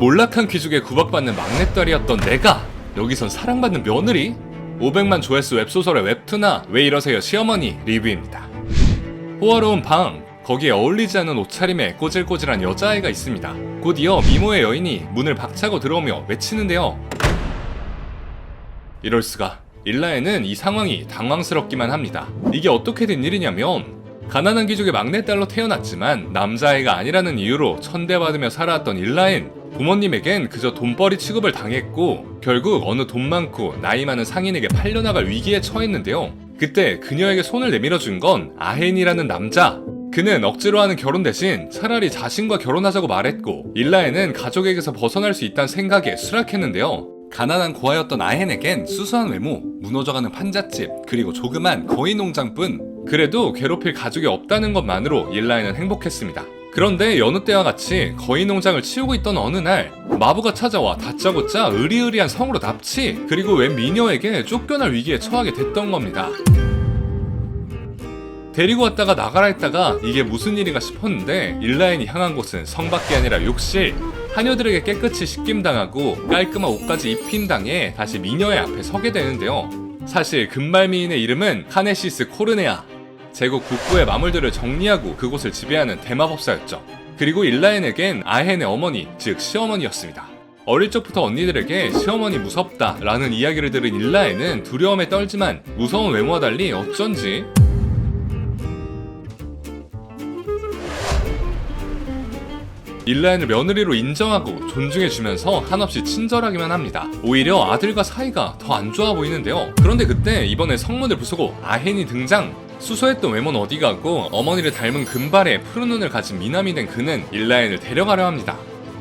몰락한 귀족에 구박받는 막내딸이었던 내가 여기선 사랑받는 며느리? 500만 조회수 웹소설의 웹툰아 왜 이러세요 시어머니 리뷰입니다. 호화로운 방, 거기에 어울리지 않은 옷차림에 꼬질꼬질한 여자아이가 있습니다. 곧 이어 미모의 여인이 문을 박차고 들어오며 외치는데요. 이럴수가. 일라에는 이 상황이 당황스럽기만 합니다. 이게 어떻게 된 일이냐면 가난한 귀족의 막내딸로 태어났지만 남자아이가 아니라는 이유로 천대받으며 살아왔던 일라엔 부모님에겐 그저 돈벌이 취급을 당했고 결국 어느 돈 많고 나이 많은 상인에게 팔려나갈 위기에 처했는데요. 그때 그녀에게 손을 내밀어준 건 아헨이라는 남자. 그는 억지로 하는 결혼 대신 차라리 자신과 결혼하자고 말했고 일라에는 가족에게서 벗어날 수 있다는 생각에 수락했는데요. 가난한 고아였던 아헨에겐 수수한 외모, 무너져가는 판잣집, 그리고 조그만 거위 농장뿐. 그래도 괴롭힐 가족이 없다는 것만으로 일라에는 행복했습니다. 그런데 여느 때와 같이 거위 농장을 치우고 있던 어느 날 마부가 찾아와 다짜고짜 으리으리한 성으로 납치, 그리고 웬 미녀에게 쫓겨날 위기에 처하게 됐던 겁니다. 데리고 왔다가 나가라 했다가 이게 무슨 일인가 싶었는데 일라엔이 향한 곳은 성밖에 아니라 욕실. 하녀들에게 깨끗이 씻김당하고 깔끔한 옷까지 입힌 당에 다시 미녀의 앞에 서게 되는데요. 사실 금발미인의 이름은 카네시스 코르네아. 제국 북부의 마물들을 정리하고 그곳을 지배하는 대마법사였죠. 그리고 일라엔에겐 아헨의 어머니, 즉 시어머니였습니다. 어릴 적부터 언니들에게 시어머니 무섭다 라는 이야기를 들은 일라엔은 두려움에 떨지만 무서운 외모와 달리 어쩐지 일라엔을 며느리로 인정하고 존중해주면서 한없이 친절하기만 합니다. 오히려 아들과 사이가 더 안 좋아 보이는데요. 그런데 그때 이번에 성문을 부수고 아헨이 등장. 수소했던 외모는 어디 가고 어머니를 닮은 금발에 푸른 눈을 가진 미남이 된 그는 일라엔을 데려가려 합니다.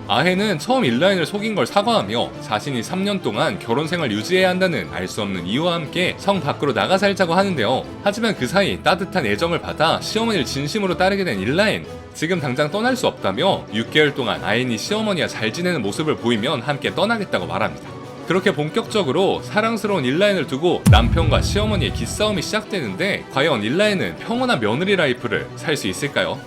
아헨은 처음 일라엔을 속인 걸 사과하며 자신이 3년 동안 결혼 생활 유지해야 한다는 알 수 없는 이유와 함께 성 밖으로 나가 살자고 하는데요. 하지만 그 사이 따뜻한 애정을 받아 시어머니를 진심으로 따르게 된 일라엔. 지금 당장 떠날 수 없다며 6개월 동안 아헨이 시어머니와 잘 지내는 모습을 보이면 함께 떠나겠다고 말합니다. 그렇게 본격적으로 사랑스러운 일라엔을 두고 남편과 시어머니의 기싸움이 시작되는데 과연 일라엔은 평온한 며느리 라이프를 살 수 있을까요?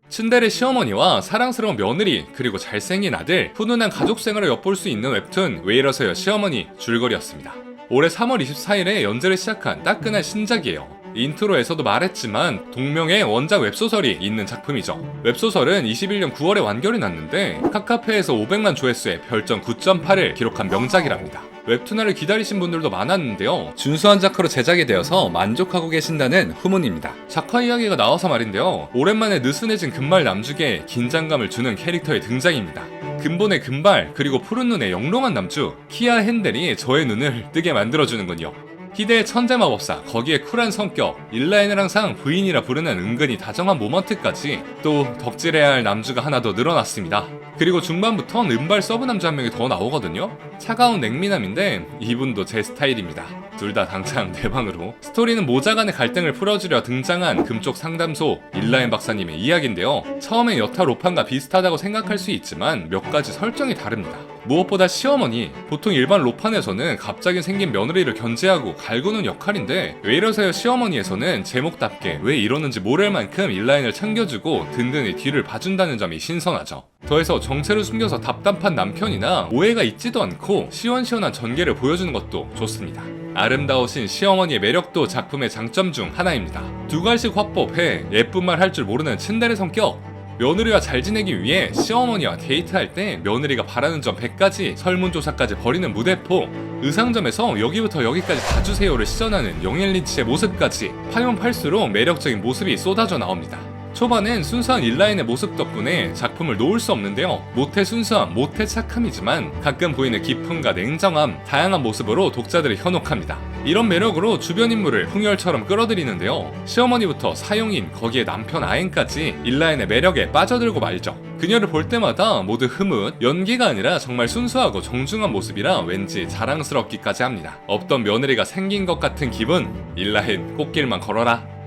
츤데레 시어머니와 사랑스러운 며느리 그리고 잘생긴 아들, 훈훈한 가족 생활을 엿볼 수 있는 웹툰 왜 이러세요 시어머니 줄거리였습니다. 올해 3월 24일에 연재를 시작한 따끈한 신작이에요. 인트로에서도 말했지만 동명의 원작 웹소설이 있는 작품이죠. 웹소설은 21년 9월에 완결이 났는데 카카페에서 500만 조회수에 별점 9.8을 기록한 명작이랍니다. 웹툰화를 기다리신 분들도 많았는데요. 준수한 작화로 제작이 되어서 만족하고 계신다는 후문입니다. 작화 이야기가 나와서 말인데요. 오랜만에 느슨해진 금발 남주에 긴장감을 주는 캐릭터의 등장입니다. 근본의 금발 그리고 푸른 눈의 영롱한 남주 키아 핸델이 저의 눈을 뜨게 만들어주는군요. 희대의 천재 마법사, 거기에 쿨한 성격, 일라엔을 항상 부인이라 부르는 은근히 다정한 모먼트까지 또 덕질해야 할 남주가 하나 더 늘어났습니다. 그리고 중반부턴 은발 서브 남자 한 명이 더 나오거든요. 차가운 냉미남인데 이분도 제 스타일입니다. 둘 다 당장 내 방으로. 스토리는 모자 간의 갈등을 풀어주려 등장한 금쪽 상담소 일라엔 박사님의 이야기인데요. 처음엔 여타 로판과 비슷하다고 생각할 수 있지만 몇 가지 설정이 다릅니다. 무엇보다 시어머니, 보통 일반 로판에서는 갑자기 생긴 며느리를 견제하고 갈구는 역할인데 왜 이러세요 시어머니에서는 제목답게 왜 이러는지 모를 만큼 일라엔을 챙겨주고 든든히 뒤를 봐준다는 점이 신선하죠. 더해서 정체를 숨겨서 답답한 남편이나 오해가 있지도 않고 시원시원한 전개를 보여주는 것도 좋습니다. 아름다우신 시어머니의 매력도 작품의 장점 중 하나입니다. 두 갈씩 화법해 예쁜 말 할 줄 모르는 츤데레 성격. 며느리와 잘 지내기 위해 시어머니와 데이트할 때 며느리가 바라는 점 100가지 설문조사까지 벌이는 무대포, 의상점에서 여기부터 여기까지 다 주세요를 시전하는 영앤리치의 모습까지 파면 팔수록 매력적인 모습이 쏟아져 나옵니다. 초반엔 순수한 일라엔의 모습 덕분에 작품을 놓을 수 없는데요. 모태 순수함, 모태 착함이지만 가끔 보이는 기품과 냉정함, 다양한 모습으로 독자들을 현혹합니다. 이런 매력으로 주변 인물을 풍열처럼 끌어들이는데요. 시어머니부터 사용인, 거기에 남편 아엔까지 일라엔의 매력에 빠져들고 말죠. 그녀를 볼 때마다 모두 흐뭇, 연기가 아니라 정말 순수하고 정중한 모습이라 왠지 자랑스럽기까지 합니다. 없던 며느리가 생긴 것 같은 기분, 일라엔 꽃길만 걸어라.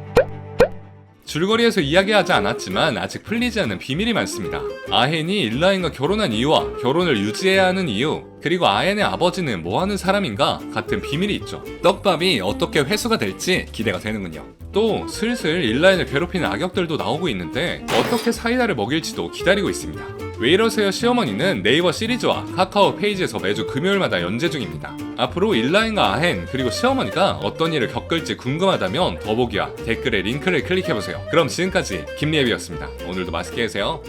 줄거리에서 이야기하지 않았지만 아직 풀리지 않는 비밀이 많습니다. 아헨이 일라엔과 결혼한 이유와 결혼을 유지해야 하는 이유, 그리고 아엔의 아버지는 뭐하는 사람인가 같은 비밀이 있죠. 떡밥이 어떻게 회수가 될지 기대가 되는군요. 또 슬슬 일라인을 괴롭히는 악역들도 나오고 있는데 어떻게 사이다를 먹일지도 기다리고 있습니다. 왜 이러세요 시어머니는 네이버 시리즈와 카카오 페이지에서 매주 금요일마다 연재 중입니다. 앞으로 일라인과 아헨 그리고 시어머니가 어떤 일을 겪을지 궁금하다면 더보기와 댓글에 링크를 클릭해보세요. 그럼 지금까지 김리앱이었습니다. 오늘도 맛있게 드세요.